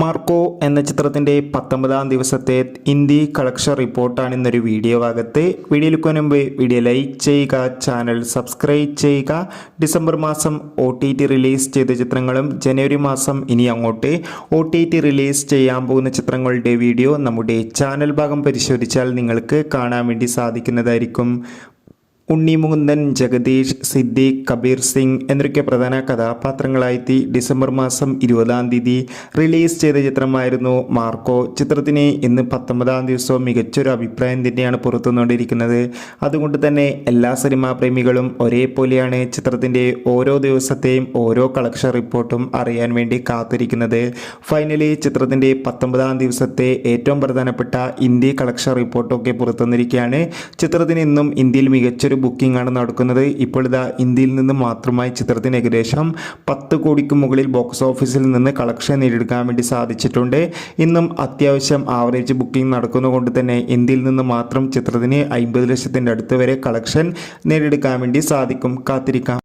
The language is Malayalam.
മാർക്കോ എന്ന ചിത്രത്തിൻ്റെ 19-ാം ദിവസത്തെ ഹിന്ദി കളക്ഷൻ റിപ്പോർട്ടാണ് ഇന്നൊരു വീഡിയോ ഭാഗത്ത്. വീഡിയോയിലേക്ക് മുൻപ് വീഡിയോ ലൈക്ക് ചെയ്യുക, ചാനൽ സബ്സ്ക്രൈബ് ചെയ്യുക. ഡിസംബർ മാസം OTT റിലീസ് ചെയ്ത ചിത്രങ്ങളും ജനുവരി മാസം ഇനി അങ്ങോട്ട് OTT റിലീസ് ചെയ്യാൻ പോകുന്ന ചിത്രങ്ങളുടെ വീഡിയോ നമ്മുടെ ചാനൽ ഭാഗം പരിശോധിച്ചാൽ നിങ്ങൾക്ക് കാണാൻ വേണ്ടി സാധിക്കുന്നതായിരിക്കും. ഉണ്ണി മുകുന്ദൻ, ജഗദീഷ്, സിദ്ദീഖ്, കബീർ സിംഗ് എന്നൊക്കെ പ്രധാന കഥാപാത്രങ്ങളായി ഡിസംബർ മാസം 20-ാം തീയതി റിലീസ് ചെയ്ത ചിത്രമായിരുന്നു മാർക്കോ. ചിത്രത്തിന് ഇന്ന് 19-ാം ദിവസവും മികച്ചൊരു അഭിപ്രായം തന്നെയാണ് പുറത്തുവന്നുകൊണ്ടിരിക്കുന്നത്. അതുകൊണ്ട് തന്നെ എല്ലാ സിനിമാ പ്രേമികളും ഒരേപോലെയാണ് ചിത്രത്തിൻ്റെ ഓരോ ദിവസത്തെയും ഓരോ കളക്ഷൻ റിപ്പോർട്ടും അറിയാൻ വേണ്ടി കാത്തിരിക്കുന്നത്. ഫൈനലി ചിത്രത്തിൻ്റെ 19-ാം ദിവസത്തെ ഏറ്റവും പ്രധാനപ്പെട്ട ഹിന്ദി കളക്ഷൻ റിപ്പോർട്ടൊക്കെ പുറത്തുവന്നിരിക്കുകയാണ്. ചിത്രത്തിന് ഇന്നും ഇന്ത്യയിൽ മികച്ചൊരു ബുക്കിംഗ് ആണ് നടക്കുന്നത്. ഇപ്പോൾ ഇതാ ഇന്ത്യയിൽ നിന്ന് മാത്രമായി ചിത്രത്തിന് ഏകദേശം 10 കോടിക്ക് മുകളിൽ ബോക്സ് ഓഫീസിൽ നിന്ന് കളക്ഷൻ നേടിയെടുക്കാൻ വേണ്ടി സാധിച്ചിട്ടുണ്ട്. ഇന്നും അത്യാവശ്യം ആവറേജ് ബുക്കിംഗ് നടക്കുന്നതുകൊണ്ട് തന്നെ ഇന്ത്യയിൽ നിന്ന് മാത്രം ചിത്രത്തിന് 50 ലക്ഷത്തിൻ്റെ അടുത്ത് വരെ കളക്ഷൻ നേടിയെടുക്കാൻ വേണ്ടി സാധിക്കും. കാത്തിരിക്കാം.